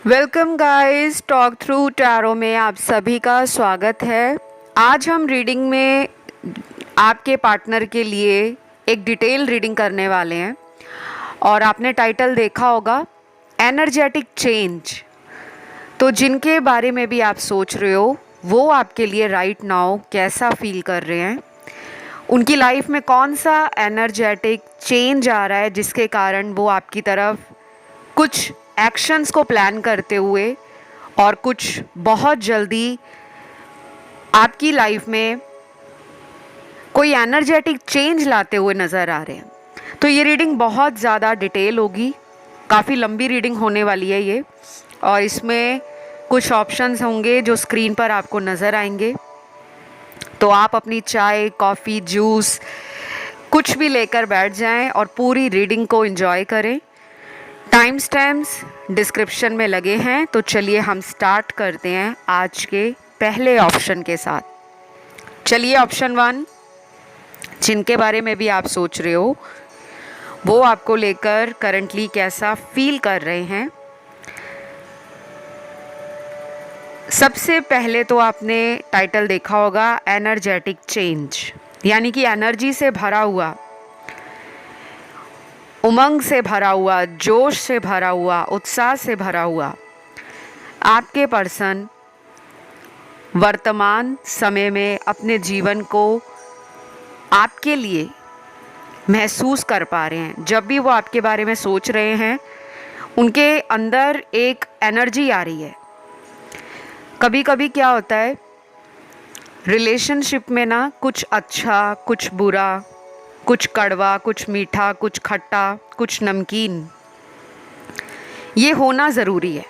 Welcome guys, talk through tarot में आप सभी का स्वागत है। आज हम रीडिंग में आपके पार्टनर के लिए एक डिटेल रीडिंग करने वाले हैं और आपने टाइटल देखा होगा एनर्जेटिक चेंज। तो जिनके बारे में भी आप सोच रहे हो वो आपके लिए राइट नाउ कैसा फील कर रहे हैं, उनकी लाइफ में कौन सा एनर्जेटिक चेंज आ रहा है जिसके कारण वो आपकी तरफ कुछ एक्शंस को प्लान करते हुए और कुछ बहुत जल्दी आपकी लाइफ में कोई एनर्जेटिक चेंज लाते हुए नज़र आ रहे हैं। तो ये रीडिंग बहुत ज़्यादा डिटेल होगी, काफ़ी लंबी रीडिंग होने वाली है ये, और इसमें कुछ ऑप्शंस होंगे जो स्क्रीन पर आपको नज़र आएंगे। तो आप अपनी चाय, कॉफ़ी, जूस कुछ भी लेकर बैठ जाएं और पूरी रीडिंग को एंजॉय करें। टाइम स्टैम्प्स डिस्क्रिप्शन में लगे हैं। तो चलिए हम स्टार्ट करते हैं आज के पहले ऑप्शन के साथ। चलिए ऑप्शन 1, जिनके बारे में भी आप सोच रहे हो वो आपको लेकर करंटली कैसा फील कर रहे हैं। सबसे पहले तो आपने टाइटल देखा होगा एनर्जेटिक चेंज, यानी कि एनर्जी से भरा हुआ, उमंग से भरा हुआ, जोश से भरा हुआ, उत्साह से भरा हुआ आपके पर्सन वर्तमान समय में अपने जीवन को आपके लिए महसूस कर पा रहे हैं। जब भी वो आपके बारे में सोच रहे हैं उनके अंदर एक एनर्जी आ रही है। कभी कभी क्या होता है रिलेशनशिप में ना, कुछ अच्छा, कुछ बुरा, कुछ कड़वा, कुछ मीठा, कुछ खट्टा, कुछ नमकीन, ये होना ज़रूरी है।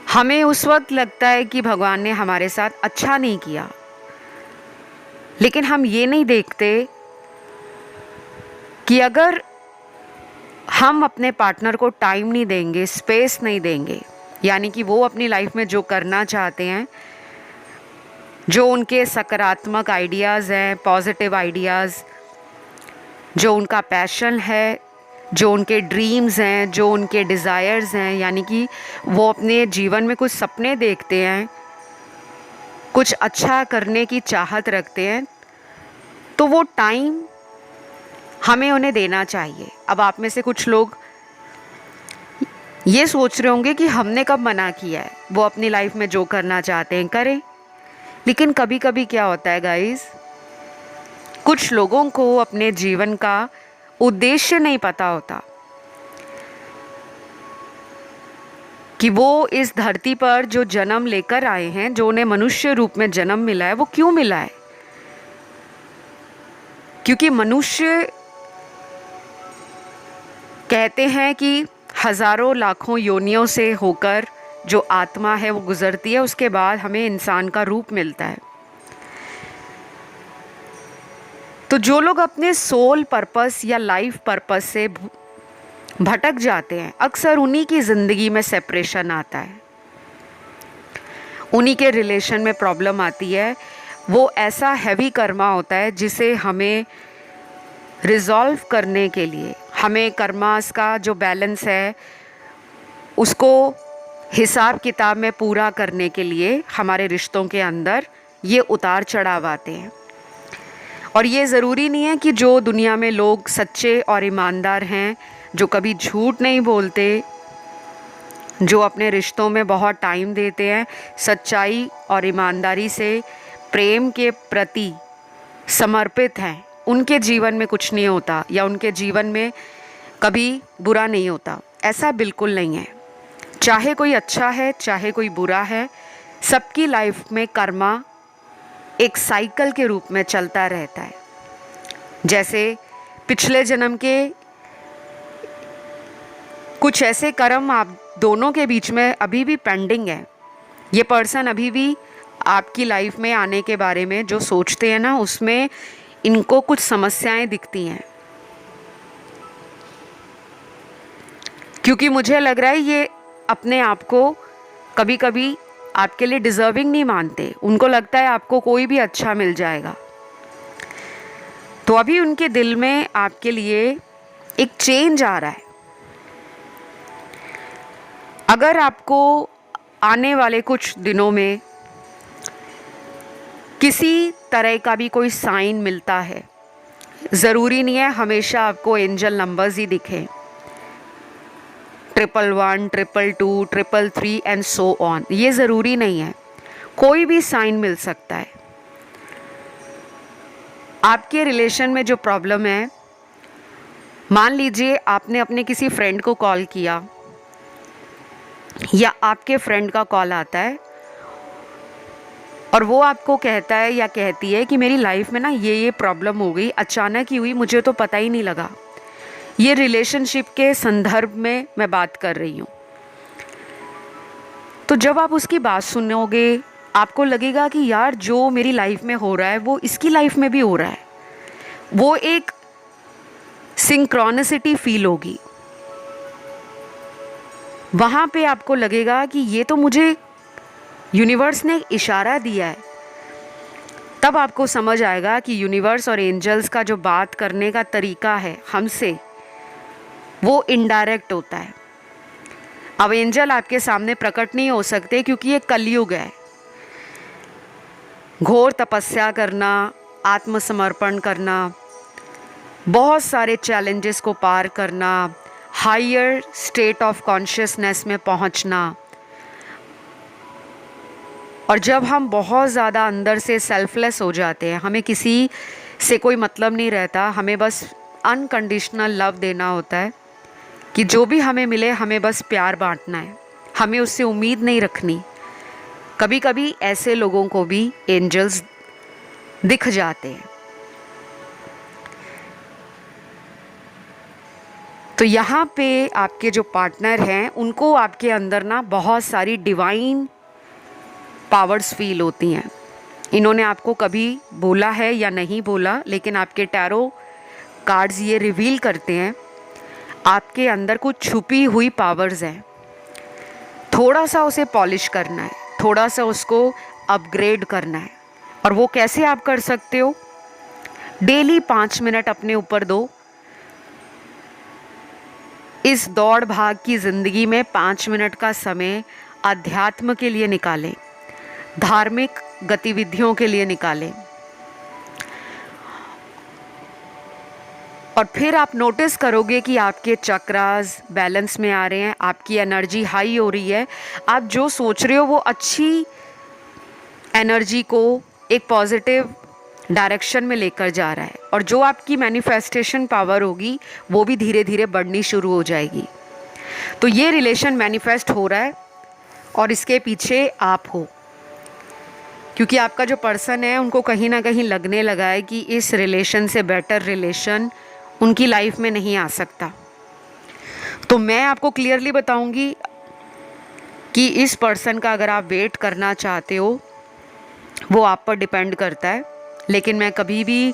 हमें उस वक्त लगता है कि भगवान ने हमारे साथ अच्छा नहीं किया, लेकिन हम ये नहीं देखते कि अगर हम अपने पार्टनर को टाइम नहीं देंगे, स्पेस नहीं देंगे, यानी कि वो अपनी लाइफ में जो करना चाहते हैं, जो उनके सकारात्मक आइडियाज़ हैं, पॉजिटिव आइडियाज़, जो उनका पैशन है, जो उनके ड्रीम्स हैं, जो उनके डिज़ायर्स हैं, यानी कि वो अपने जीवन में कुछ सपने देखते हैं, कुछ अच्छा करने की चाहत रखते हैं, तो वो टाइम हमें उन्हें देना चाहिए। अब आप में से कुछ लोग ये सोच रहे होंगे कि हमने कब मना किया है, वो अपनी लाइफ में जो करना चाहते हैं करें। लेकिन कभी कभी क्या होता है गाइस, कुछ लोगों को अपने जीवन का उद्देश्य नहीं पता होता कि वो इस धरती पर जो जन्म लेकर आए हैं, जो उन्हें मनुष्य रूप में जन्म मिला है, वो क्यों मिला है। क्योंकि मनुष्य कहते हैं कि हजारों लाखों योनियों से होकर जो आत्मा है वो गुजरती है, उसके बाद हमें इंसान का रूप मिलता है। तो जो लोग अपने सोल पर्पस या लाइफ पर्पस से भटक जाते हैं, अक्सर उन्हीं की ज़िंदगी में सेपरेशन आता है, उन्हीं के रिलेशन में प्रॉब्लम आती है। वो ऐसा हैवी कर्मा होता है जिसे हमें रिजॉल्व करने के लिए, हमें कर्मास का जो बैलेंस है उसको हिसाब किताब में पूरा करने के लिए हमारे रिश्तों के अंदर ये उतार चढ़ाव आते हैं। और ये ज़रूरी नहीं है कि जो दुनिया में लोग सच्चे और ईमानदार हैं, जो कभी झूठ नहीं बोलते, जो अपने रिश्तों में बहुत टाइम देते हैं, सच्चाई और ईमानदारी से प्रेम के प्रति समर्पित हैं, उनके जीवन में कुछ नहीं होता या उनके जीवन में कभी बुरा नहीं होता। ऐसा बिल्कुल नहीं है। चाहे कोई अच्छा है, चाहे कोई बुरा है, सबकी लाइफ में कर्मा एक साइकिल के रूप में चलता रहता है। जैसे पिछले जन्म के कुछ ऐसे कर्म आप दोनों के बीच में अभी भी पेंडिंग है। ये पर्सन अभी भी आपकी लाइफ में आने के बारे में जो सोचते हैं ना, उसमें इनको कुछ समस्याएं दिखती हैं। क्योंकि मुझे लग रहा है ये अपने आप को कभी कभी आपके लिए डिज़र्विंग नहीं मानते, उनको लगता है आपको कोई भी अच्छा मिल जाएगा। तो अभी उनके दिल में आपके लिए एक चेंज आ रहा है। अगर आपको आने वाले कुछ दिनों में किसी तरह का भी कोई साइन मिलता है, ज़रूरी नहीं है हमेशा आपको एंजल नंबर्स ही दिखें, 111, 222, 333 एंड सो ऑन, ये ज़रूरी नहीं है, कोई भी साइन मिल सकता है। आपके रिलेशन में जो प्रॉब्लम है, मान लीजिए आपने अपने किसी फ्रेंड को कॉल किया या आपके फ्रेंड का कॉल आता है और वो आपको कहता है या कहती है कि मेरी लाइफ में ना ये प्रॉब्लम हो गई, अचानक ही हुई, मुझे तो पता ही नहीं लगा। ये रिलेशनशिप के संदर्भ में मैं बात कर रही हूँ। तो जब आप उसकी बात सुनोगे, आपको लगेगा कि यार जो मेरी लाइफ में हो रहा है वो इसकी लाइफ में भी हो रहा है। वो एक सिंक्रोनिसिटी फील होगी। वहाँ पे आपको लगेगा कि ये तो मुझे यूनिवर्स ने इशारा दिया है। तब आपको समझ आएगा कि यूनिवर्स और एंजल्स का जो बात करने का तरीका है हमसे, वो इनडायरेक्ट होता है। अब एंजल आपके सामने प्रकट नहीं हो सकते क्योंकि ये कलयुग है। घोर तपस्या करना, आत्मसमर्पण करना, बहुत सारे चैलेंजेस को पार करना, हायर स्टेट ऑफ कॉन्शियसनेस में पहुंचना। और जब हम बहुत ज़्यादा अंदर से सेल्फलेस हो जाते हैं, हमें किसी से कोई मतलब नहीं रहता, हमें बस अनकंडीशनल लव देना होता है कि जो भी हमें मिले हमें बस प्यार बांटना है, हमें उससे उम्मीद नहीं रखनी। कभी कभी ऐसे लोगों को भी एंजल्स दिख जाते हैं। तो यहाँ पे आपके जो पार्टनर हैं उनको आपके अंदर ना बहुत सारी डिवाइन पावर्स फील होती हैं। इन्होंने आपको कभी बोला है या नहीं बोला, लेकिन आपके टैरो कार्ड्स ये रिवील करते हैं आपके अंदर कुछ छुपी हुई पावर्स हैं। थोड़ा सा उसे पॉलिश करना है, थोड़ा सा उसको अपग्रेड करना है। और वो कैसे आप कर सकते हो? डेली 5 मिनट अपने ऊपर दो। इस दौड़ भाग की ज़िंदगी में 5 मिनट का समय अध्यात्म के लिए निकालें, धार्मिक गतिविधियों के लिए निकालें। और फिर आप नोटिस करोगे कि आपके चक्रास बैलेंस में आ रहे हैं, आपकी एनर्जी हाई हो रही है। आप जो सोच रहे हो वो अच्छी एनर्जी को एक पॉजिटिव डायरेक्शन में लेकर जा रहा है। और जो आपकी मैनिफेस्टेशन पावर होगी वो भी धीरे धीरे बढ़नी शुरू हो जाएगी। तो ये रिलेशन मैनिफेस्ट हो रहा है और इसके पीछे आप हो, क्योंकि आपका जो पर्सन है उनको कहीं ना कहीं लगने लगा है कि इस रिलेशन से बेटर रिलेशन उनकी लाइफ में नहीं आ सकता। तो मैं आपको क्लियरली बताऊंगी कि इस पर्सन का अगर आप वेट करना चाहते हो वो आप पर डिपेंड करता है। लेकिन मैं कभी भी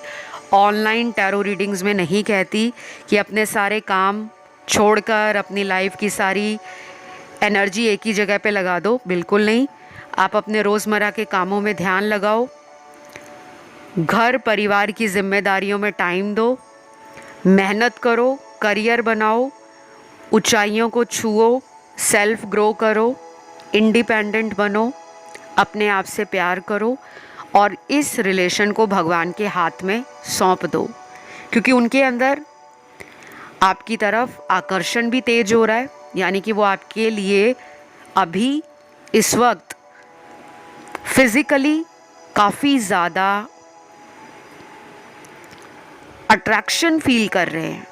ऑनलाइन टैरो रीडिंग्स में नहीं कहती कि अपने सारे काम छोड़कर अपनी लाइफ की सारी एनर्जी एक ही जगह पे लगा दो, बिल्कुल नहीं। आप अपने रोज़मर्रा के कामों में ध्यान लगाओ, घर परिवार की जिम्मेदारियों में टाइम दो, मेहनत करो, करियर बनाओ, ऊंचाइयों को छुओ, सेल्फ ग्रो करो, इंडिपेंडेंट बनो, अपने आप से प्यार करो और इस रिलेशन को भगवान के हाथ में सौंप दो। क्योंकि उनके अंदर आपकी तरफ आकर्षण भी तेज हो रहा है, यानी कि वो आपके लिए अभी इस वक्त फिजिकली काफ़ी ज़्यादा अट्रैक्शन फील कर रहे हैं।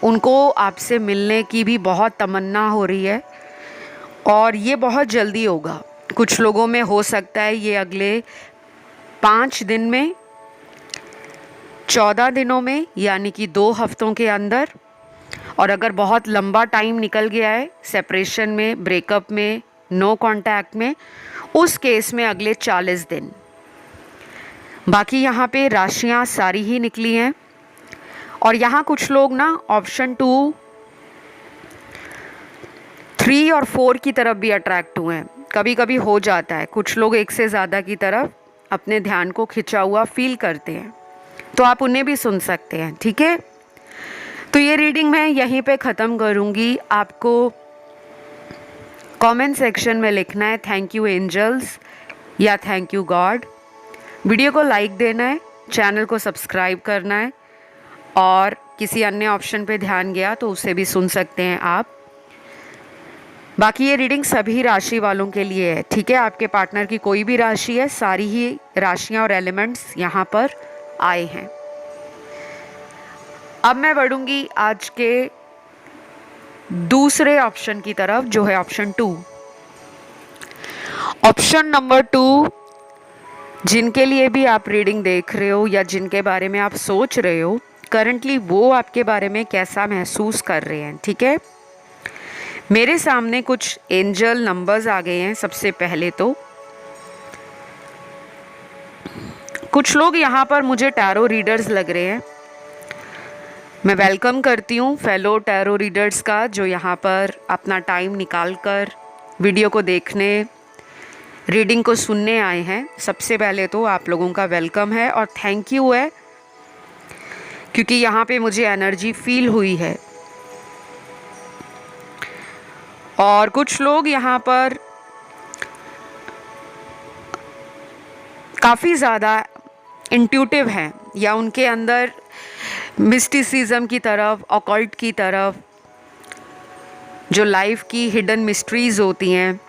उनको आपसे मिलने की भी बहुत तमन्ना हो रही है और ये बहुत जल्दी होगा। कुछ लोगों में हो सकता है ये अगले 5 दिन में, 14 दिनों में, यानी कि 2 हफ्तों के अंदर। और अगर बहुत लंबा टाइम निकल गया है सेपरेशन में, ब्रेकअप में, नो कांटेक्ट में, उस केस में अगले 40 दिन। बाकी यहाँ पे राशियाँ सारी ही निकली हैं। और यहाँ कुछ लोग ना ऑप्शन 2, 3 और 4 की तरफ भी अट्रैक्ट हुए हैं। कभी कभी हो जाता है, कुछ लोग एक से ज़्यादा की तरफ अपने ध्यान को खिंचा हुआ फील करते हैं, तो आप उन्हें भी सुन सकते हैं। ठीक है, तो ये रीडिंग मैं यहीं पे ख़त्म करूँगी। आपको कमेंट सेक्शन में लिखना है थैंक यू एंजल्स या थैंक यू गॉड। वीडियो को लाइक देना है, चैनल को सब्सक्राइब करना है, और किसी अन्य ऑप्शन पे ध्यान गया तो उसे भी सुन सकते हैं आप। बाकी ये रीडिंग सभी राशि वालों के लिए है, ठीक है। आपके पार्टनर की कोई भी राशि है, सारी ही राशियां और एलिमेंट्स यहाँ पर आए हैं। अब मैं बढ़ूंगी आज के दूसरे ऑप्शन की तरफ, जो है ऑप्शन 2। ऑप्शन नंबर 2, जिनके लिए भी आप रीडिंग देख रहे हो या जिनके बारे में आप सोच रहे हो, करंटली वो आपके बारे में कैसा महसूस कर रहे हैं, ठीक है। मेरे सामने कुछ एंजल नंबर्स आ गए हैं। सबसे पहले तो कुछ लोग यहाँ पर मुझे टैरो रीडर्स लग रहे हैं। मैं वेलकम करती हूँ फेलो टैरो रीडर्स का, जो यहाँ पर अपना टाइम निकाल कर वीडियो को देखने, रीडिंग को सुनने आए हैं। सबसे पहले तो आप लोगों का वेलकम है और थैंक यू है, क्योंकि यहाँ पे मुझे एनर्जी फील हुई है। और कुछ लोग यहाँ पर काफ़ी ज़्यादा इंट्यूटिव हैं, या उनके अंदर मिस्टिसिज्म की तरफ, ऑकल्ट की तरफ, जो लाइफ की हिडन मिस्ट्रीज होती हैं,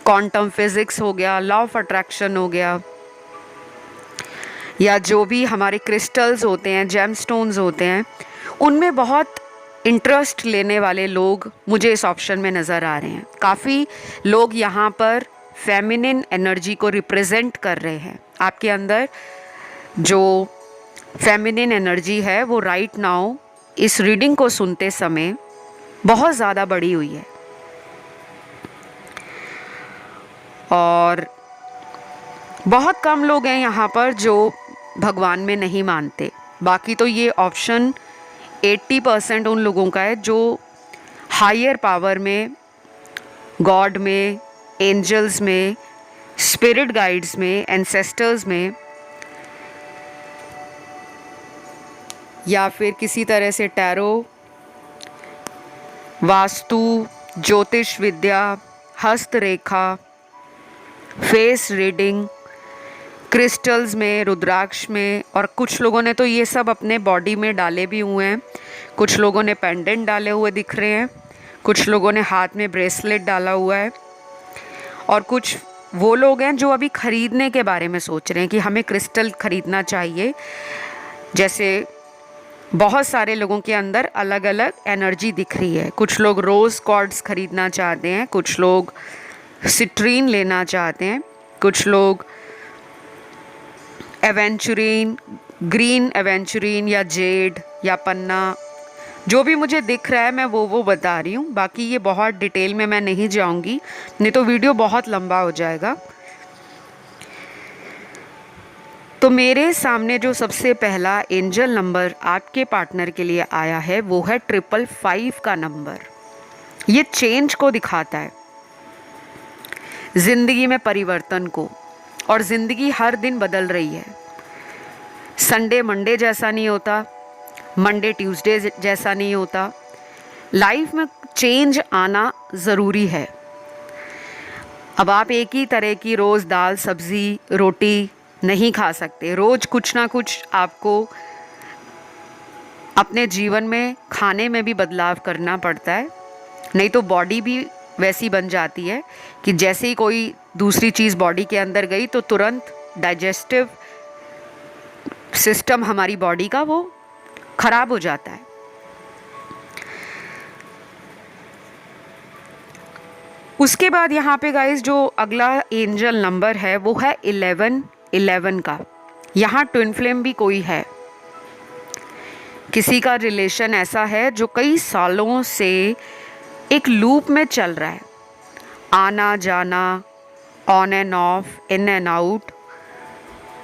क्वांटम फिजिक्स हो गया, लॉ ऑफ अट्रैक्शन हो गया, या जो भी हमारे क्रिस्टल्स होते हैं, जेमस्टोन्स होते हैं, उनमें बहुत इंटरेस्ट लेने वाले लोग मुझे इस ऑप्शन में नज़र आ रहे हैं। काफ़ी लोग यहाँ पर फेमिनिन एनर्जी को रिप्रेजेंट कर रहे हैं। आपके अंदर जो फेमिनिन एनर्जी है वो राइट नाउ इस रीडिंग को सुनते समय बहुत ज़्यादा बढ़ी हुई है। और बहुत कम लोग हैं यहाँ पर जो भगवान में नहीं मानते। बाकी तो ये ऑप्शन 80% उन लोगों का है जो हायर पावर में, गॉड में, एंजल्स में, स्पिरिट गाइड्स में, एंसेस्टर्स में, या फिर किसी तरह से टैरो, वास्तु, ज्योतिष विद्या, हस्तरेखा, फेस रीडिंग, क्रिस्टल्स में, रुद्राक्ष में, और कुछ लोगों ने तो ये सब अपने बॉडी में डाले भी हुए हैं। कुछ लोगों ने पेंडेंट डाले हुए दिख रहे हैं, कुछ लोगों ने हाथ में ब्रेसलेट डाला हुआ है, और कुछ वो लोग हैं जो अभी ख़रीदने के बारे में सोच रहे हैं कि हमें क्रिस्टल ख़रीदना चाहिए। जैसे बहुत सारे लोगों के अंदर अलग अलग एनर्जी दिख रही है। कुछ लोग रोज़ क्वार्ट्ज ख़रीदना चाहते हैं, कुछ लोग सिट्रीन लेना चाहते हैं, कुछ लोग एवेंचुरीन, ग्रीन एवेंचुरीन या जेड या पन्ना, जो भी मुझे दिख रहा है मैं वो बता रही हूँ। बाकी ये बहुत डिटेल में मैं नहीं जाऊँगी, नहीं तो वीडियो बहुत लंबा हो जाएगा। तो मेरे सामने जो सबसे पहला एंजल नंबर आपके पार्टनर के लिए आया है वो है 555 का नंबर। ये चेंज को दिखाता है, ज़िंदगी में परिवर्तन को, और ज़िंदगी हर दिन बदल रही है। संडे मंडे जैसा नहीं होता, मंडे ट्यूसडे जैसा नहीं होता। लाइफ में चेंज आना ज़रूरी है। अब आप एक ही तरह की रोज़ दाल सब्ज़ी रोटी नहीं खा सकते। रोज़ कुछ ना कुछ आपको अपने जीवन में खाने में भी बदलाव करना पड़ता है, नहीं तो बॉडी भी वैसी बन जाती है कि जैसे ही कोई दूसरी चीज़ बॉडी के अंदर गई तो तुरंत डाइजेस्टिव सिस्टम हमारी बॉडी का वो खराब हो जाता है। उसके बाद यहाँ पे गाइस जो अगला एंजल नंबर है वो है 11 का। यहाँ ट्विन फ्लेम भी कोई है, किसी का रिलेशन ऐसा है जो कई सालों से एक लूप में चल रहा है, आना जाना, on end of, in and out.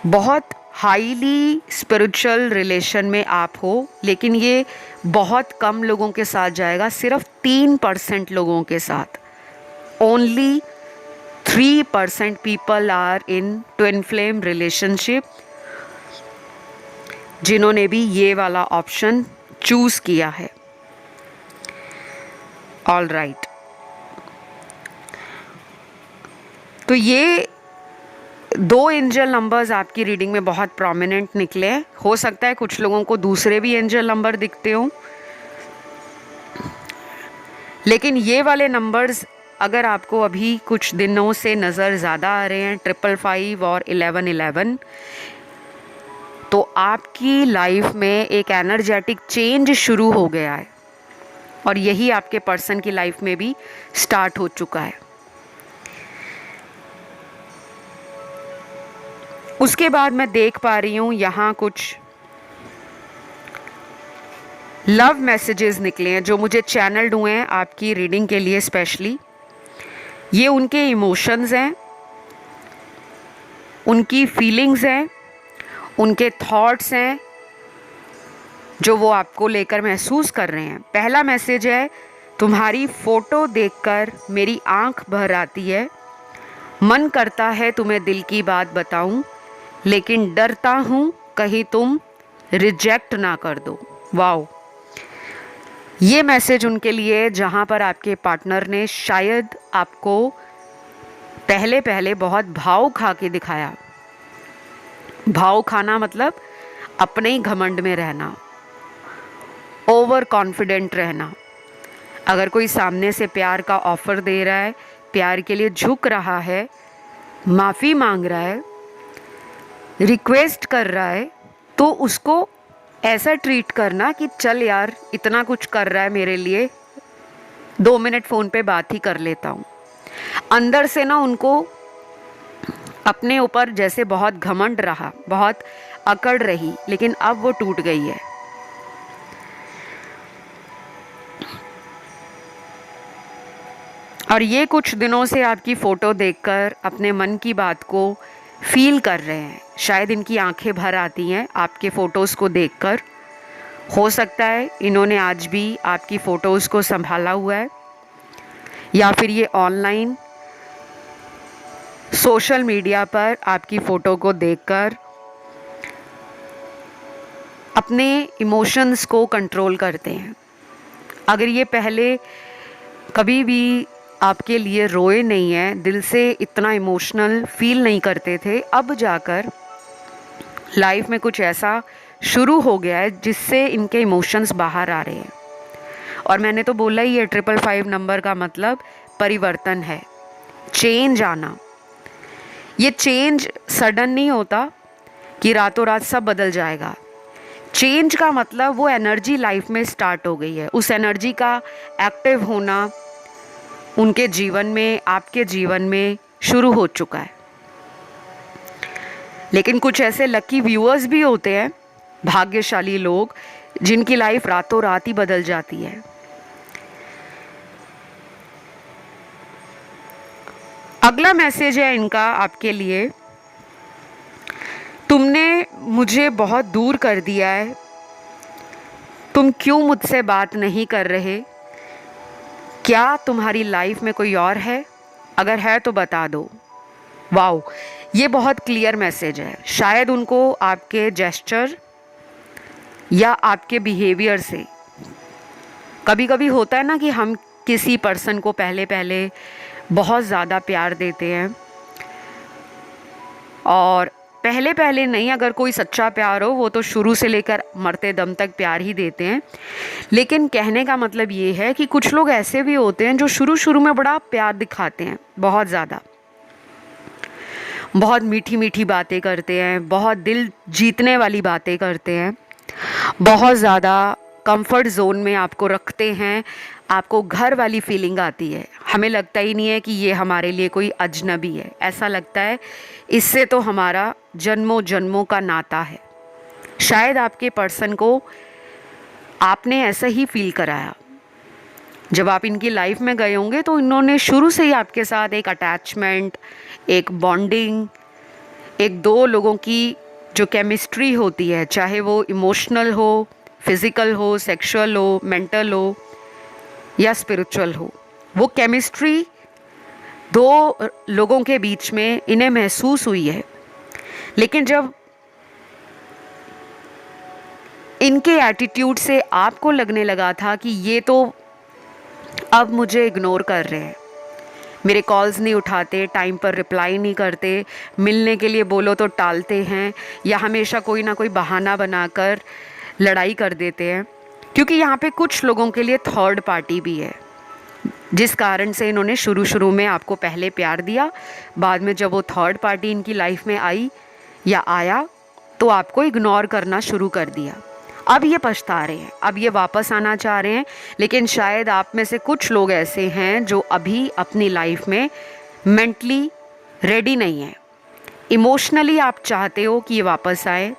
बहुत हाईली स्पिरिचुअल रिलेशन में आप हो, लेकिन ये बहुत कम लोगों के साथ जाएगा, सिर्फ 3% लोगों के साथ। Only 3% people are in twin flame relationship, जिन्होंने भी ये वाला ऑप्शन चूज़ किया है। ऑल राइट, तो ये 2 एंजल नंबर्स आपकी रीडिंग में बहुत प्रोमिनेंट निकले हैं। हो सकता है कुछ लोगों को दूसरे भी एंजल नंबर दिखते हों, लेकिन ये वाले नंबर्स अगर आपको अभी कुछ दिनों से नज़र ज़्यादा आ रहे हैं, 555 और 1111, तो आपकी लाइफ में एक एनर्जेटिक चेंज शुरू हो गया है और यही आपके पर्सन की लाइफ में भी स्टार्ट हो चुका है। उसके बाद मैं देख पा रही हूँ यहाँ कुछ लव मैसेजेस निकले हैं जो मुझे चैनल्ड हुए हैं आपकी रीडिंग के लिए स्पेशली। ये उनके इमोशंस हैं, उनकी फीलिंग्स हैं, उनके थॉट्स हैं जो वो आपको लेकर महसूस कर रहे हैं। पहला मैसेज है, तुम्हारी फ़ोटो देखकर मेरी आंख भर आती है, मन करता है तुम्हें दिल की बात बताऊं, लेकिन डरता हूं कहीं तुम रिजेक्ट ना कर दो। वाओ, ये मैसेज उनके लिए जहाँ पर आपके पार्टनर ने शायद आपको पहले पहले बहुत भाव खा के दिखाया। भाव खाना मतलब अपने ही घमंड में रहना, ओवर कॉन्फिडेंट रहना। अगर कोई सामने से प्यार का ऑफ़र दे रहा है, प्यार के लिए झुक रहा है, माफ़ी मांग रहा है, रिक्वेस्ट कर रहा है, तो उसको ऐसा ट्रीट करना कि चल यार इतना कुछ कर रहा है मेरे लिए, 2 मिनट फ़ोन पे बात ही कर लेता हूँ। अंदर से ना उनको अपने ऊपर जैसे बहुत घमंड रहा, बहुत अकड़ रही, लेकिन अब वो टूट गई है। और ये कुछ दिनों से आपकी फ़ोटो देखकर अपने मन की बात को फील कर रहे हैं। शायद इनकी आंखें भर आती हैं आपके फ़ोटोज़ को देखकर। हो सकता है इन्होंने आज भी आपकी फ़ोटोज़ को संभाला हुआ है, या फिर ये ऑनलाइन सोशल मीडिया पर आपकी फ़ोटो को देखकर अपने इमोशंस को कंट्रोल करते हैं। अगर ये पहले कभी भी आपके लिए रोए नहीं हैं, दिल से इतना इमोशनल फील नहीं करते थे, अब जाकर लाइफ में कुछ ऐसा शुरू हो गया है जिससे इनके इमोशंस बाहर आ रहे हैं। और मैंने तो बोला ही है, 555 नंबर का मतलब परिवर्तन है, चेंज आना। ये चेंज सडन नहीं होता कि रातों रात सब बदल जाएगा। चेंज का मतलब वो एनर्जी लाइफ में स्टार्ट हो गई है, उस एनर्जी का एक्टिव होना उनके जीवन में, आपके जीवन में शुरू हो चुका है। लेकिन कुछ ऐसे लकी व्यूअर्स भी होते हैं, भाग्यशाली लोग, जिनकी लाइफ रातों रात ही बदल जाती है। अगला मैसेज है इनका आपके लिए, तुमने मुझे बहुत दूर कर दिया है, तुम क्यों मुझसे बात नहीं कर रहे? क्या तुम्हारी लाइफ में कोई और है? अगर है तो बता दो। वाओ, ये बहुत क्लियर मैसेज है। शायद उनको आपके जेस्चर या आपके बिहेवियर से, कभी कभी होता है ना कि हम किसी पर्सन को पहले पहले बहुत ज़्यादा प्यार देते हैं, और पहले पहले नहीं, अगर कोई सच्चा प्यार हो वो तो शुरू से लेकर मरते दम तक प्यार ही देते हैं। लेकिन कहने का मतलब ये है कि कुछ लोग ऐसे भी होते हैं जो शुरू शुरू में बड़ा प्यार दिखाते हैं, बहुत ज़्यादा, बहुत मीठी मीठी बातें करते हैं, बहुत दिल जीतने वाली बातें करते हैं, बहुत ज़्यादा कंफर्ट जोन में आपको रखते हैं, आपको घर वाली फीलिंग आती है। हमें लगता ही नहीं है कि ये हमारे लिए कोई अजनबी है, ऐसा लगता है इससे तो हमारा जन्मों जन्मों का नाता है। शायद आपके पर्सन को आपने ऐसा ही फील कराया। जब आप इनकी लाइफ में गए होंगे तो इन्होंने शुरू से ही आपके साथ एक अटैचमेंट, एक बॉन्डिंग, एक दो लोगों की जो केमिस्ट्री होती है, चाहे वो इमोशनल हो, फिज़िकल हो, सेक्सुअल हो, मेंटल हो या स्पिरिचुअल हो, वो केमिस्ट्री दो लोगों के बीच में इन्हें महसूस हुई है। लेकिन जब इनके एटीट्यूड से आपको लगने लगा था कि ये तो अब मुझे इग्नोर कर रहे हैं, मेरे कॉल्स नहीं उठाते, टाइम पर रिप्लाई नहीं करते, मिलने के लिए बोलो तो टालते हैं, या हमेशा कोई ना कोई बहाना बनाकर लड़ाई कर देते हैं। क्योंकि यहाँ पे कुछ लोगों के लिए थर्ड पार्टी भी है, जिस कारण से इन्होंने शुरू में आपको पहले प्यार दिया, बाद में जब वो थर्ड पार्टी इनकी लाइफ में आई या आया तो आपको इग्नोर करना शुरू कर दिया। अब ये पछता रहे हैं, अब ये वापस आना चाह रहे हैं, लेकिन शायद आप में से कुछ लोग ऐसे हैं जो अभी अपनी लाइफ में मेंटली रेडी नहीं है। इमोशनली आप चाहते हो कि ये वापस आए,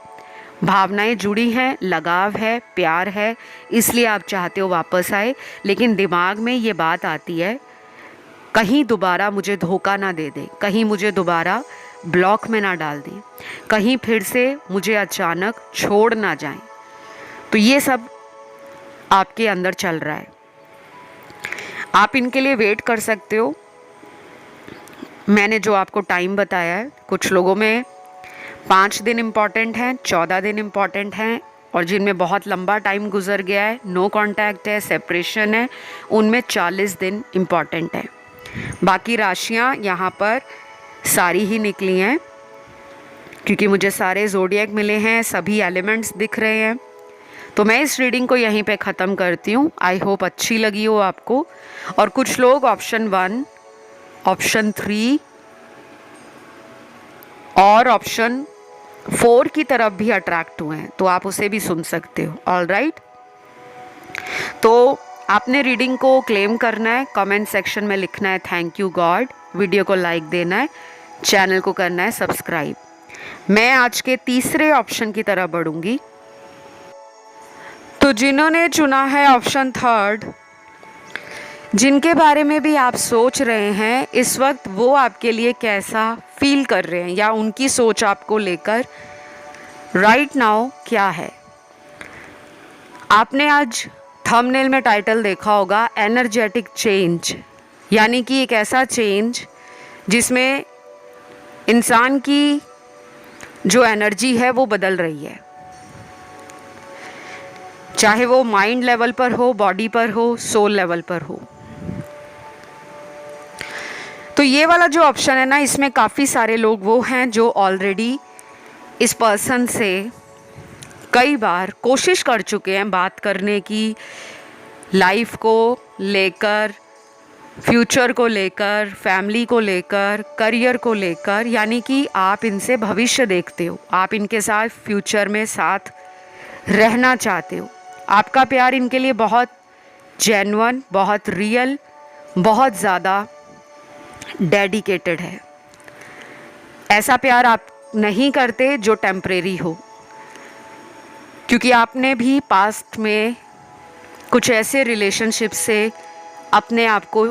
भावनाएं जुड़ी हैं, लगाव है, प्यार है, इसलिए आप चाहते हो वापस आए, लेकिन दिमाग में ये बात आती है कहीं दोबारा मुझे धोखा ना दे दे, कहीं मुझे दोबारा ब्लॉक में ना डाल दें, कहीं फिर से मुझे अचानक छोड़ ना जाएं। तो ये सब आपके अंदर चल रहा है। आप इनके लिए वेट कर सकते हो। मैंने जो आपको टाइम बताया है, कुछ लोगों में 5 दिन इम्पॉर्टेंट हैं, 14 दिन इम्पॉर्टेंट हैं, और जिनमें बहुत लंबा टाइम गुजर गया है, नो कांटेक्ट है, सेपरेशन है, उनमें 40 दिन इम्पॉर्टेंट है। बाकी राशियाँ यहाँ पर सारी ही निकली हैं, क्योंकि मुझे सारे ज़ोडिएक मिले हैं, सभी एलिमेंट्स दिख रहे हैं। तो मैं इस रीडिंग को यहीं पे ख़त्म करती हूँ। आई होप अच्छी लगी हो आपको। और कुछ लोग ऑप्शन 1, ऑप्शन 3 और ऑप्शन 4 की तरफ भी अट्रैक्ट हुए हैं, तो आप उसे भी सुन सकते हो। ऑल राइट, तो आपने रीडिंग को क्लेम करना है, कमेंट सेक्शन में लिखना है थैंक यू गॉड, वीडियो को लाइक देना है, चैनल को करना है सब्सक्राइब। मैं आज के तीसरे ऑप्शन की तरफ बढ़ूंगी। तो जिन्होंने चुना है ऑप्शन 3, जिनके बारे में भी आप सोच रहे हैं इस वक्त वो आपके लिए कैसा फील कर रहे हैं, या उनकी सोच आपको लेकर राइट नाउ क्या है। आपने आज थंबनेल में टाइटल देखा होगा एनर्जेटिक चेंज, यानी कि एक ऐसा चेंज जिसमें इंसान की जो एनर्जी है वो बदल रही है, चाहे वो माइंड लेवल पर हो, बॉडी पर हो, सोल लेवल पर हो। तो ये वाला जो ऑप्शन है ना, इसमें काफ़ी सारे लोग वो हैं जो ऑलरेडी इस पर्सन से कई बार कोशिश कर चुके हैं बात करने की, लाइफ को लेकर, फ्यूचर को लेकर, फैमिली को लेकर, करियर को लेकर, यानी कि आप इनसे भविष्य देखते हो, आप इनके साथ फ्यूचर में साथ रहना चाहते हो। आपका प्यार इनके लिए बहुत जेन्युइन, बहुत रियल, बहुत ज़्यादा डेडिकेटेड है। ऐसा प्यार आप नहीं करते जो टेम्परेरी हो, क्योंकि आपने भी पास्ट में कुछ ऐसे रिलेशनशिप से अपने आप को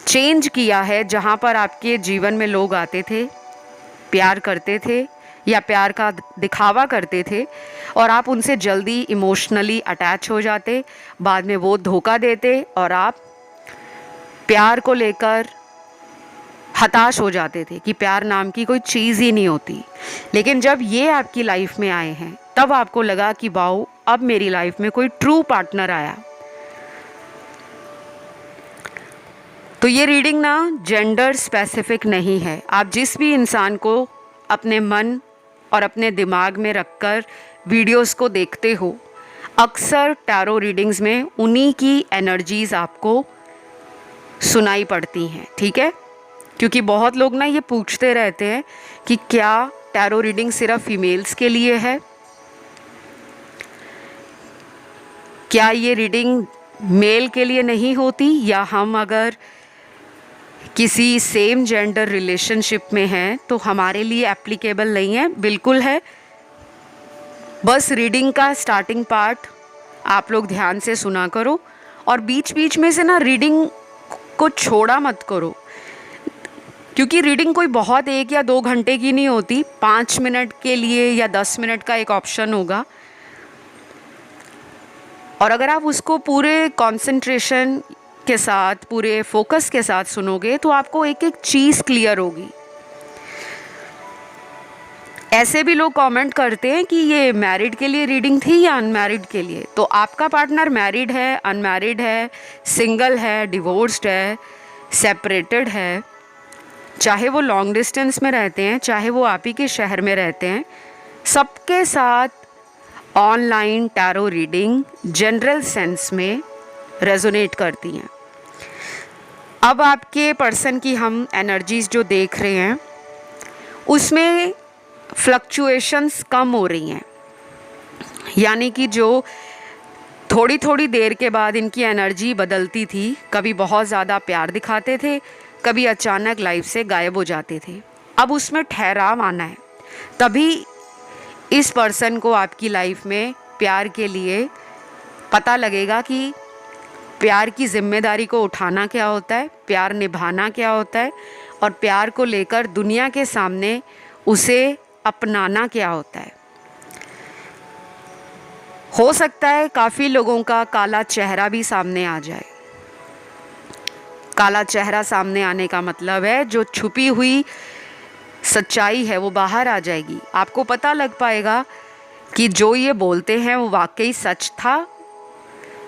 चेंज किया है जहाँ पर आपके जीवन में लोग आते थे, प्यार करते थे या प्यार का दिखावा करते थे, और आप उनसे जल्दी इमोशनली अटैच हो जाते, बाद में वो धोखा देते और आप प्यार को लेकर हताश हो जाते थे कि प्यार नाम की कोई चीज़ ही नहीं होती। लेकिन जब ये आपकी लाइफ में आए हैं तब आपको लगा कि वाओ, अब मेरी लाइफ में कोई ट्रू पार्टनर आया। तो ये रीडिंग ना जेंडर स्पेसिफिक नहीं है। आप जिस भी इंसान को अपने मन और अपने दिमाग में रखकर वीडियोस को देखते हो, अक्सर टैरो रीडिंग्स में उन्हीं की एनर्जीज़ आपको सुनाई पड़ती हैं, ठीक है। क्योंकि बहुत लोग ना ये पूछते रहते हैं कि क्या टैरो रीडिंग सिर्फ फीमेल्स के लिए है, क्या ये रीडिंग मेल के लिए नहीं होती, या हम अगर किसी सेम जेंडर रिलेशनशिप में हैं तो हमारे लिए एप्लीकेबल नहीं है। बिल्कुल है। बस रीडिंग का स्टार्टिंग पार्ट आप लोग ध्यान से सुना करो, और बीच बीच में से ना रीडिंग को छोड़ा मत करो, क्योंकि रीडिंग कोई बहुत 1 या 2 घंटे की नहीं होती। 5 मिनट के लिए या 10 मिनट का एक ऑप्शन होगा, और अगर आप उसको पूरे कंसंट्रेशन के साथ, पूरे फोकस के साथ सुनोगे तो आपको एक एक चीज़ क्लियर होगी। ऐसे भी लोग कमेंट करते हैं कि ये मैरिड के लिए रीडिंग थी या अनमैरिड के लिए। तो आपका पार्टनर मैरिड है, अनमैरिड है, सिंगल है, डिवोर्स्ड है, सेपरेटेड है, चाहे वो लॉन्ग डिस्टेंस में रहते हैं, चाहे वो आप ही के शहर में रहते हैं, सबके साथ online tarot reading general sense में रेजोनेट करती हैं। अब आपके पर्सन की हम एनर्जीज़ जो देख रहे हैं उसमें फ्लक्चुएशंस कम हो रही हैं, यानी कि जो थोड़ी थोड़ी देर के बाद इनकी एनर्जी बदलती थी, कभी बहुत ज़्यादा प्यार दिखाते थे, कभी अचानक लाइफ से गायब हो जाते थे, अब उसमें ठहराव आना है। तभी इस पर्सन को आपकी लाइफ में प्यार के लिए पता लगेगा कि प्यार की जिम्मेदारी को उठाना क्या होता है, प्यार निभाना क्या होता है, और प्यार को लेकर दुनिया के सामने उसे अपनाना क्या होता है। हो सकता है काफ़ी लोगों का काला चेहरा भी सामने आ जाए। काला चेहरा सामने आने का मतलब है जो छुपी हुई सच्चाई है वो बाहर आ जाएगी। आपको पता लग पाएगा कि जो ये बोलते हैं वो वाकई सच था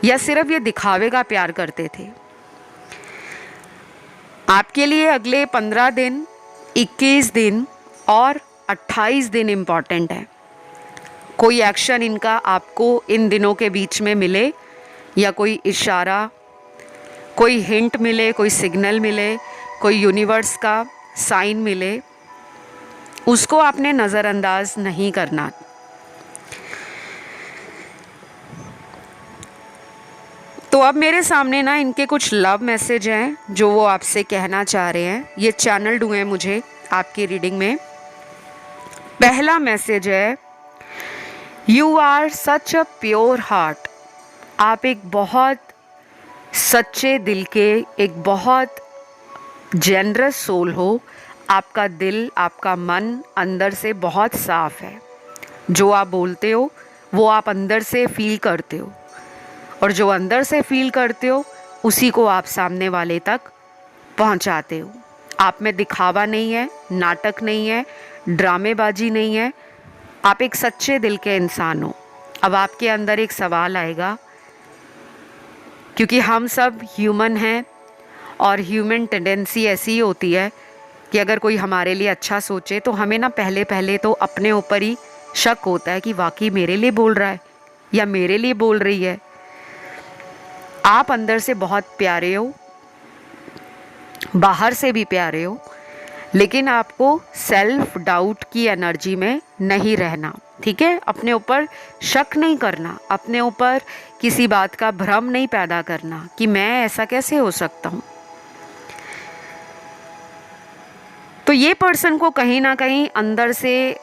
या सिर्फ ये दिखावे का प्यार करते थे। आपके लिए अगले 15 दिन, 21 दिन और 28 दिन इम्पॉर्टेंट है। कोई एक्शन इनका आपको इन दिनों के बीच में मिले, या कोई इशारा, कोई हिंट मिले, कोई सिग्नल मिले, कोई यूनिवर्स का साइन मिले, उसको आपने नज़रअंदाज नहीं करना। तो अब मेरे सामने ना इनके कुछ लव मैसेज हैं जो वो आपसे कहना चाह रहे हैं। ये चैनल्ड हुए हैं मुझे आपकी रीडिंग में। पहला मैसेज है, you are such a pure heart. आप एक बहुत सच्चे दिल के, एक बहुत जेनरस सोल हो। आपका दिल, आपका मन अंदर से बहुत साफ है। जो आप बोलते हो वो आप अंदर से फील करते हो, और जो अंदर से फील करते हो उसी को आप सामने वाले तक पहुंचाते हो। आप में दिखावा नहीं है, नाटक नहीं है, ड्रामेबाजी नहीं है। आप एक सच्चे दिल के इंसान हो। अब आपके अंदर एक सवाल आएगा, क्योंकि हम सब ह्यूमन हैं और ह्यूमन टेंडेंसी ऐसी होती है कि अगर कोई हमारे लिए अच्छा सोचे तो हमें ना पहले तो अपने ऊपर ही शक होता है कि वाकई मेरे लिए बोल रहा है या मेरे लिए बोल रही है। आप अंदर से बहुत प्यारे हो, बाहर से भी प्यारे हो, लेकिन आपको सेल्फ डाउट की एनर्जी में नहीं रहना, ठीक है? अपने ऊपर शक नहीं करना, अपने ऊपर किसी बात का भ्रम नहीं पैदा करना कि मैं ऐसा कैसे हो सकता हूँ। तो ये पर्सन को कहीं ना कहीं अंदर से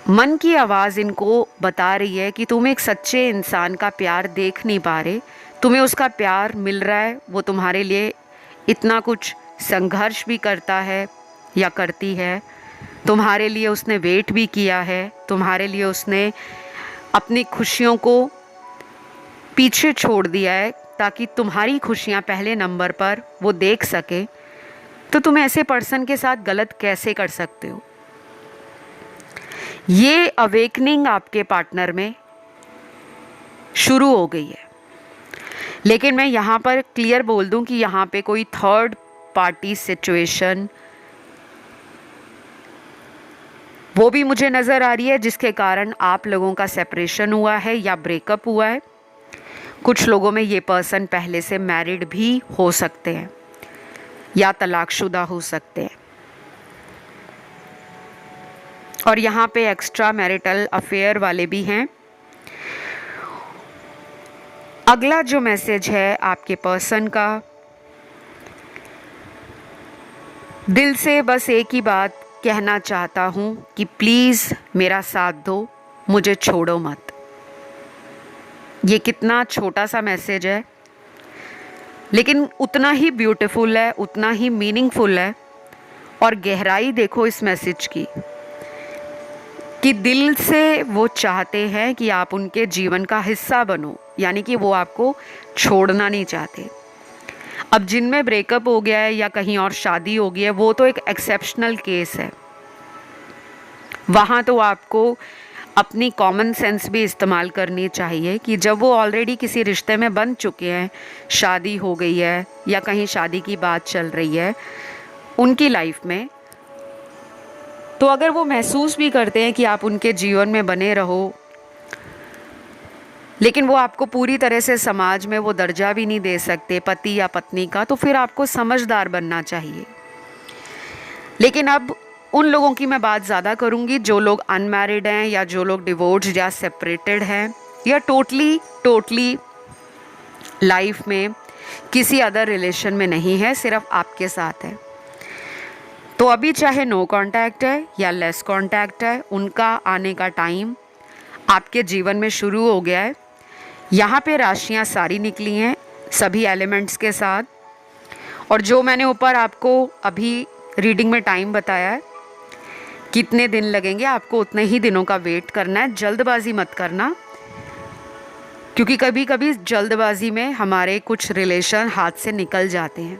मन की आवाज़ इनको बता रही है कि तुम एक सच्चे इंसान का प्यार देख नहीं पा रहे। तुम्हें उसका प्यार मिल रहा है, वो तुम्हारे लिए इतना कुछ संघर्ष भी करता है या करती है, तुम्हारे लिए उसने वेट भी किया है, तुम्हारे लिए उसने अपनी खुशियों को पीछे छोड़ दिया है ताकि तुम्हारी खुशियाँ पहले नंबर पर वो देख सके। तो तुम ऐसे पर्सन के साथ गलत कैसे कर सकते हो? ये अवेकनिंग आपके पार्टनर में शुरू हो गई है। लेकिन मैं यहाँ पर क्लियर बोल दूँ कि यहाँ पे कोई थर्ड पार्टी सिचुएशन वो भी मुझे नज़र आ रही है, जिसके कारण आप लोगों का सेपरेशन हुआ है या ब्रेकअप हुआ है। कुछ लोगों में ये पर्सन पहले से मैरिड भी हो सकते हैं या तलाकशुदा हो सकते हैं, और यहाँ पे एक्स्ट्रा मैरिटल अफेयर वाले भी हैं। अगला जो मैसेज है आपके पर्सन का, दिल से बस एक ही बात कहना चाहता हूँ कि प्लीज़ मेरा साथ दो, मुझे छोड़ो मत। ये कितना छोटा सा मैसेज है, लेकिन उतना ही ब्यूटीफुल है, उतना ही मीनिंगफुल है। और गहराई देखो इस मैसेज की, कि दिल से वो चाहते हैं कि आप उनके जीवन का हिस्सा बनो, यानी कि वो आपको छोड़ना नहीं चाहते। अब जिनमें ब्रेकअप हो गया है या कहीं और शादी हो गई है, वो तो एक एक्सेप्शनल केस है। वहाँ तो आपको अपनी कॉमन सेंस भी इस्तेमाल करनी चाहिए कि जब वो ऑलरेडी किसी रिश्ते में बंध चुके हैं, शादी हो गई है या कहीं शादी की बात चल रही है उनकी लाइफ में, तो अगर वो महसूस भी करते हैं कि आप उनके जीवन में बने रहो, लेकिन वो आपको पूरी तरह से समाज में वो दर्जा भी नहीं दे सकते पति या पत्नी का, तो फिर आपको समझदार बनना चाहिए। लेकिन अब उन लोगों की मैं बात ज़्यादा करूँगी जो लोग अनमैरिड हैं या जो लोग डिवोर्स्ड या सेपरेटेड हैं या टोटली लाइफ में किसी अदर रिलेशन में नहीं है, सिर्फ आपके साथ है। तो अभी चाहे नो कांटेक्ट है या लेस कांटेक्ट है, उनका आने का टाइम आपके जीवन में शुरू हो गया है। यहाँ पे राशियाँ सारी निकली हैं सभी एलिमेंट्स के साथ, और जो मैंने ऊपर आपको अभी रीडिंग में टाइम बताया है, कितने दिन लगेंगे, आपको उतने ही दिनों का वेट करना है। जल्दबाजी मत करना, क्योंकि कभी कभी जल्दबाजी में हमारे कुछ रिलेशन हाथ से निकल जाते हैं।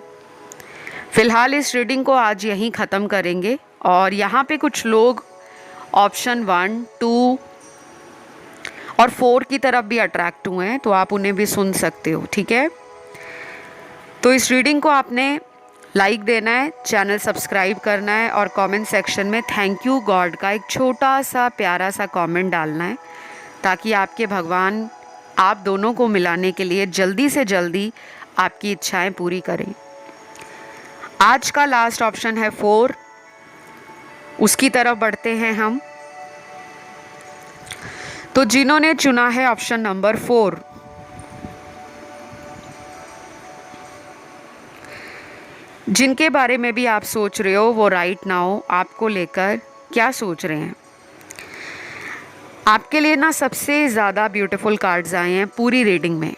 फ़िलहाल इस रीडिंग को आज यहीं ख़त्म करेंगे, और यहाँ पे कुछ लोग ऑप्शन 1, 2 और 4 की तरफ भी अट्रैक्ट हुए हैं, तो आप उन्हें भी सुन सकते हो, ठीक है। तो इस रीडिंग को आपने लाइक देना है, चैनल सब्सक्राइब करना है, और कमेंट सेक्शन में थैंक यू गॉड का एक छोटा सा प्यारा सा कमेंट डालना है, ताकि आपके भगवान आप दोनों को मिलाने के लिए जल्दी से जल्दी आपकी इच्छाएं पूरी करें। आज का लास्ट ऑप्शन है 4, उसकी तरफ बढ़ते हैं हम। तो जिन्होंने चुना है ऑप्शन नंबर 4, जिनके बारे में भी आप सोच रहे हो वो राइट नाउ आपको लेकर क्या सोच रहे हैं। आपके लिए ना सबसे ज़्यादा ब्यूटीफुल कार्ड्स आए हैं पूरी रीडिंग में।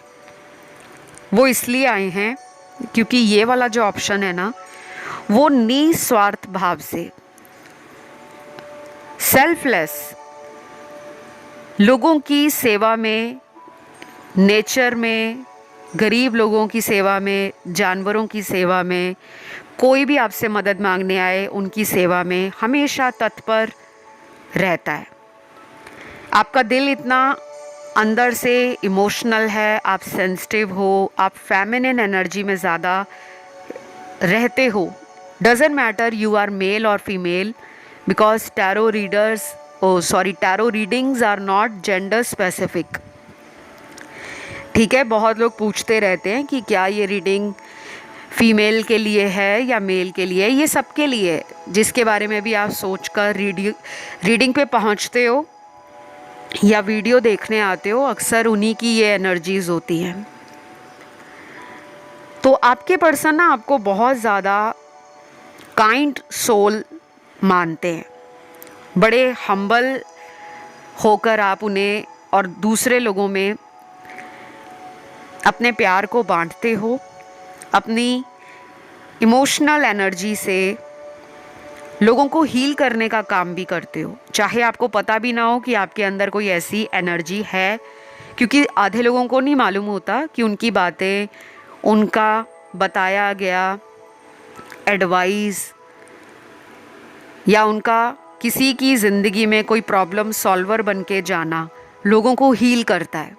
वो इसलिए आए हैं क्योंकि ये वाला जो ऑप्शन है ना, वो निस्वार्थ भाव से, सेल्फलेस, लोगों की सेवा में, नेचर में, गरीब लोगों की सेवा में, जानवरों की सेवा में, कोई भी आपसे मदद मांगने आए उनकी सेवा में हमेशा तत्पर रहता है। आपका दिल इतना अंदर से इमोशनल है, आप सेंसिटिव हो, आप फेमिनिन एनर्जी में ज़्यादा रहते हो। Doesn't matter you are male और female, because tarot readings are not gender specific, ठीक है। बहुत लोग पूछते रहते हैं कि क्या ये रीडिंग फीमेल के लिए है या मेल के लिए। ये सबके लिए है, जिसके बारे में भी आप सोचकर रीडिंग पे पहुंचते हो या वीडियो देखने आते हो, अक्सर उन्हीं की ये एनर्जीज होती हैं। तो आपके पर्सन ना आपको बहुत ज़्यादा काइंड सोल मानते हैं, बड़े हम्बल होकर आप उन्हें और दूसरे लोगों में अपने प्यार को बांटते हो, अपनी इमोशनल एनर्जी से लोगों को हील करने का काम भी करते हो, चाहे आपको पता भी ना हो कि आपके अंदर कोई ऐसी एनर्जी है, क्योंकि आधे लोगों को नहीं मालूम होता कि उनकी बातें, उनका बताया गया एडवाइस या उनका किसी की ज़िंदगी में कोई प्रॉब्लम सॉल्वर बन के जाना लोगों को हील करता है।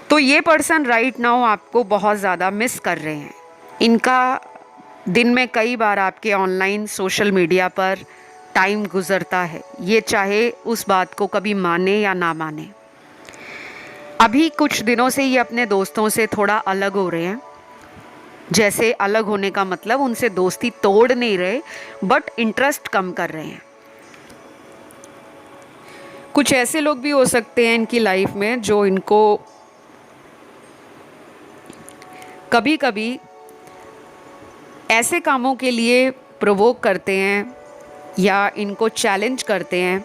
तो ये पर्सन राइट नाउ आपको बहुत ज़्यादा मिस कर रहे हैं। इनका दिन में कई बार आपके ऑनलाइन सोशल मीडिया पर टाइम गुजरता है, ये चाहे उस बात को कभी माने या ना माने। अभी कुछ दिनों से ये अपने दोस्तों से थोड़ा अलग हो रहे हैं, जैसे अलग होने का मतलब उनसे दोस्ती तोड़ नहीं रहे, बट इंटरेस्ट कम कर रहे हैं। कुछ ऐसे लोग भी हो सकते हैं इनकी लाइफ में जो इनको कभी कभी ऐसे कामों के लिए प्रोवोक करते हैं या इनको चैलेंज करते हैं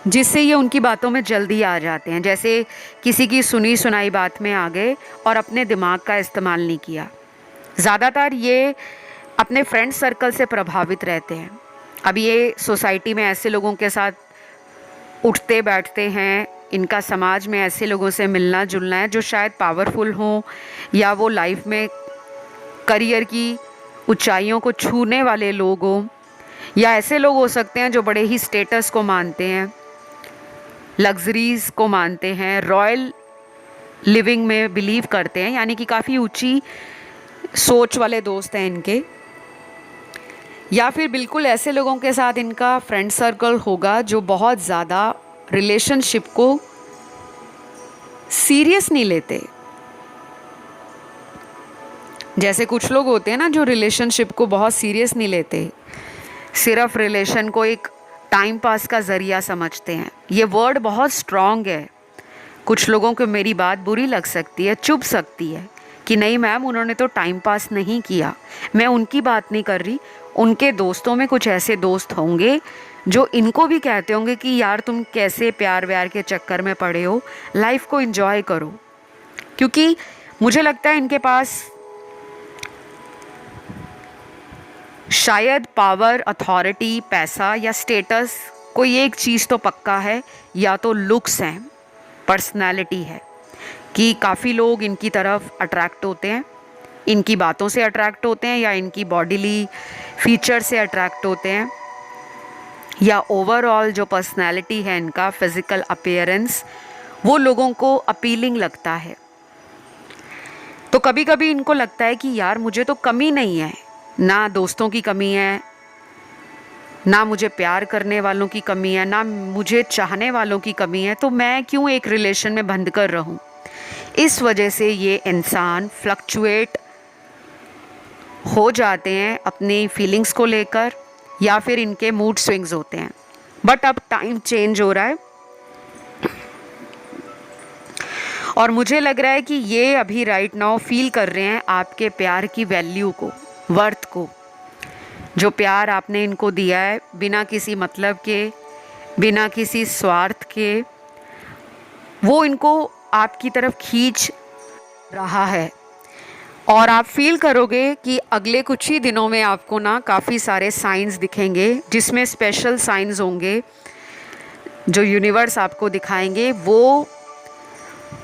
जिससे ये उनकी बातों में जल्दी आ जाते हैं। जैसे किसी की सुनी सुनाई बात में आ गए और अपने दिमाग का इस्तेमाल नहीं किया। ज़्यादातर ये अपने फ्रेंड सर्कल से प्रभावित रहते हैं। अब ये सोसाइटी में ऐसे लोगों के साथ उठते बैठते हैं, इनका समाज में ऐसे लोगों से मिलना जुलना है जो शायद पावरफुल हों या वो लाइफ में करियर की ऊंचाइयों को छूने वाले लोग हों, या ऐसे लोग हो सकते हैं जो बड़े ही स्टेटस को मानते हैं, लग्जरीज को मानते हैं, रॉयल लिविंग में बिलीव करते हैं, यानी कि काफ़ी ऊंची सोच वाले दोस्त हैं इनके। या फिर बिल्कुल ऐसे लोगों के साथ इनका फ्रेंड सर्कल होगा जो बहुत ज़्यादा रिलेशनशिप को सीरियस नहीं लेते। जैसे कुछ लोग होते हैं ना जो रिलेशनशिप को बहुत सीरियस नहीं लेते, सिर्फ रिलेशन को एक टाइम पास का ज़रिया समझते हैं। ये वर्ड बहुत स्ट्रॉन्ग है, कुछ लोगों को मेरी बात बुरी लग सकती है, चुभ सकती है कि नहीं मैम उन्होंने तो टाइम पास नहीं किया। मैं उनकी बात नहीं कर रही, उनके दोस्तों में कुछ ऐसे दोस्त होंगे जो इनको भी कहते होंगे कि यार तुम कैसे प्यार व्यार के चक्कर में पड़े हो, लाइफ को एंजॉय करो। क्योंकि मुझे लगता है इनके पास शायद पावर, अथॉरिटी, पैसा या स्टेटस, कोई एक चीज़ तो पक्का है, या तो लुक्स हैं, पर्सनालिटी है, कि काफ़ी लोग इनकी तरफ अट्रैक्ट होते हैं, इनकी बातों से अट्रैक्ट होते हैं, या इनकी बॉडीली फीचर से अट्रैक्ट होते हैं, या ओवरऑल जो पर्सनालिटी है इनका, फिज़िकल अपीयरेंस, वो लोगों को अपीलिंग लगता है। तो कभी कभी इनको लगता है कि यार मुझे तो कमी नहीं है, ना दोस्तों की कमी है, ना मुझे प्यार करने वालों की कमी है, ना मुझे चाहने वालों की कमी है, तो मैं क्यों एक रिलेशन में बंद कर रहूं। इस वजह से ये इंसान फ्लक्चुएट हो जाते हैं अपनी फीलिंग्स को लेकर, या फिर इनके मूड स्विंग्स होते हैं। बट अब टाइम चेंज हो रहा है और मुझे लग रहा है कि ये अभी राइट नाउ फील कर रहे हैं आपके प्यार की वैल्यू को, वर्थ को। जो प्यार आपने इनको दिया है बिना किसी मतलब के, बिना किसी स्वार्थ के, वो इनको आपकी तरफ खींच रहा है। और आप फील करोगे कि अगले कुछ ही दिनों में आपको ना काफ़ी सारे साइंस दिखेंगे, जिसमें स्पेशल साइंस होंगे जो यूनिवर्स आपको दिखाएंगे। वो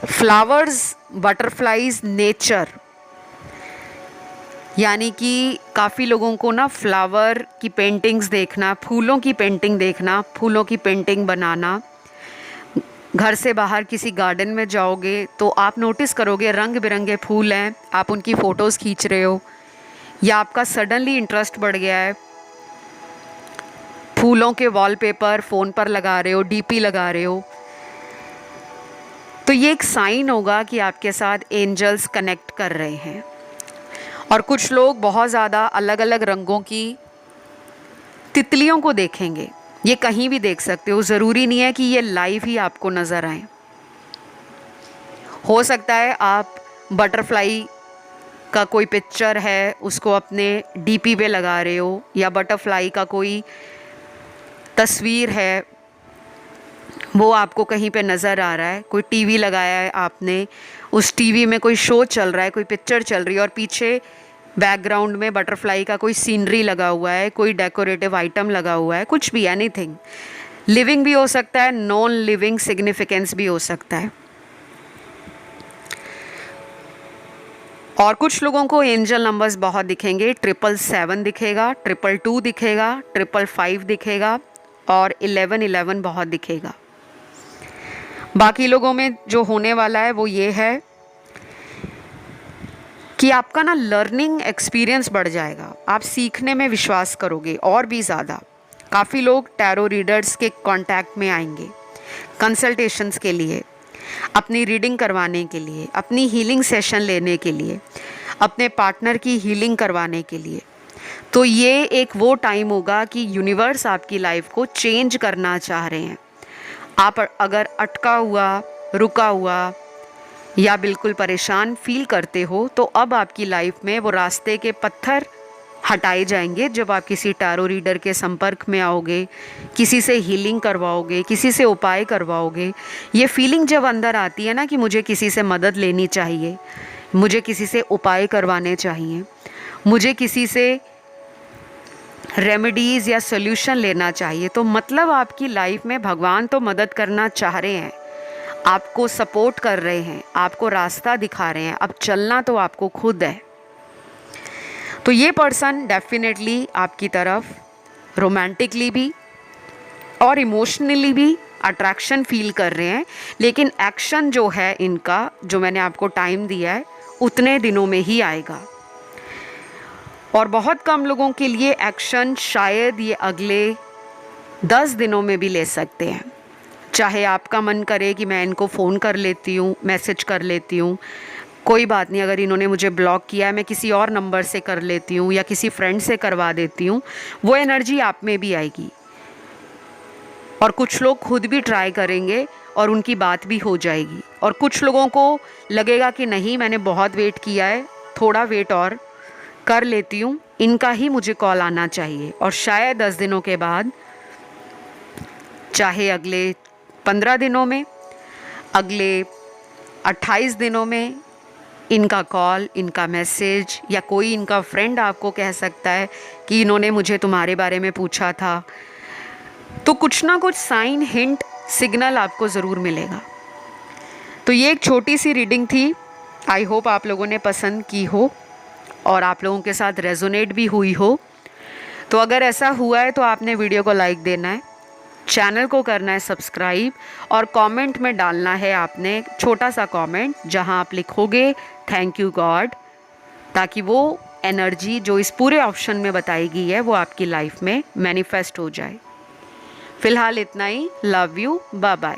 फ्लावर्स, बटरफ्लाईज, नेचर, यानी कि काफ़ी लोगों को ना फ्लावर की पेंटिंग्स देखना, फूलों की पेंटिंग देखना, फूलों की पेंटिंग बनाना। घर से बाहर किसी गार्डन में जाओगे तो आप नोटिस करोगे रंग बिरंगे फूल हैं, आप उनकी फ़ोटोज़ खींच रहे हो, या आपका सडनली इंटरेस्ट बढ़ गया है, फूलों के वॉलपेपर फ़ोन पर लगा रहे हो, डीपी लगा रहे हो, तो ये एक साइन होगा कि आपके साथ एंजल्स कनेक्ट कर रहे हैं। और कुछ लोग बहुत ज़्यादा अलग अलग रंगों की तितलियों को देखेंगे। ये कहीं भी देख सकते हो, ज़रूरी नहीं है कि ये लाइव ही आपको नज़र आए। हो सकता है आप बटरफ्लाई का कोई पिक्चर है उसको अपने डीपी पे लगा रहे हो, या बटरफ्लाई का कोई तस्वीर है वो आपको कहीं पे नज़र आ रहा है, कोई टीवी लगाया है आपने, उस टीवी में कोई शो चल रहा है, कोई पिक्चर चल रही है और पीछे बैकग्राउंड में बटरफ्लाई का कोई सीनरी लगा हुआ है, कोई डेकोरेटिव आइटम लगा हुआ है, कुछ भी, एनीथिंग। लिविंग भी हो सकता है, नॉन लिविंग सिग्निफिकेंस भी हो सकता है। और कुछ लोगों को एंजल नंबर्स बहुत दिखेंगे, 777 दिखेगा, 222 दिखेगा, 555 दिखेगा और 1111 बहुत दिखेगा। बाकी लोगों में जो होने वाला है वो ये है कि आपका ना लर्निंग एक्सपीरियंस बढ़ जाएगा, आप सीखने में विश्वास करोगे और भी ज़्यादा। काफ़ी लोग टैरो रीडर्स के कांटेक्ट में आएंगे कंसल्टेशंस के लिए, अपनी रीडिंग करवाने के लिए, अपनी हीलिंग सेशन लेने के लिए, अपने पार्टनर की हीलिंग करवाने के लिए। तो ये एक वो टाइम होगा कि यूनिवर्स आपकी लाइफ को चेंज करना चाह रहे हैं। आप अगर अटका हुआ, रुका हुआ या बिल्कुल परेशान फील करते हो तो अब आपकी लाइफ में वो रास्ते के पत्थर हटाए जाएंगे जब आप किसी टैरो रीडर के संपर्क में आओगे, किसी से हीलिंग करवाओगे, किसी से उपाय करवाओगे। ये फीलिंग जब अंदर आती है ना कि मुझे किसी से मदद लेनी चाहिए, मुझे किसी से उपाय करवाने चाहिए, मुझे किसी से रेमेडीज़ या सोल्यूशन लेना चाहिए, तो मतलब आपकी लाइफ में भगवान तो मदद करना चाह रहे हैं, आपको सपोर्ट कर रहे हैं, आपको रास्ता दिखा रहे हैं। अब चलना तो आपको खुद है। तो ये पर्सन डेफिनेटली आपकी तरफ रोमांटिकली भी और इमोशनली भी अट्रैक्शन फील कर रहे हैं, लेकिन एक्शन जो है इनका, जो मैंने आपको टाइम दिया है, उतने दिनों में ही आएगा। और बहुत कम लोगों के लिए एक्शन शायद ये अगले 10 दिनों में भी ले सकते हैं। चाहे आपका मन करे कि मैं इनको फ़ोन कर लेती हूँ, मैसेज कर लेती हूँ, कोई बात नहीं, अगर इन्होंने मुझे ब्लॉक किया है मैं किसी और नंबर से कर लेती हूँ या किसी फ्रेंड से करवा देती हूँ, वो एनर्जी आप में भी आएगी। और कुछ लोग खुद भी ट्राई करेंगे और उनकी बात भी हो जाएगी। और कुछ लोगों को लगेगा कि नहीं, मैंने बहुत वेट किया है, थोड़ा वेट और कर लेती हूँ, इनका ही मुझे कॉल आना चाहिए। और शायद 10 दिनों के बाद, चाहे अगले 15 दिनों में, अगले 28 दिनों में, इनका कॉल, इनका मैसेज या कोई इनका फ्रेंड आपको कह सकता है कि इन्होंने मुझे तुम्हारे बारे में पूछा था। तो कुछ ना कुछ साइन, हिंट, सिग्नल आपको ज़रूर मिलेगा। तो ये एक छोटी सी रीडिंग थी। आई होप आप लोगों ने पसंद की हो और आप लोगों के साथ रेजोनेट भी हुई हो। तो अगर ऐसा हुआ है तो आपने वीडियो को लाइक देना है, चैनल को करना है सब्सक्राइब, और कमेंट में डालना है आपने छोटा सा कमेंट जहां आप लिखोगे थैंक यू गॉड, ताकि वो एनर्जी जो इस पूरे ऑप्शन में बताई गई है वो आपकी लाइफ में मैनिफेस्ट हो जाए। फ़िलहाल इतना ही। Love you, bye bye.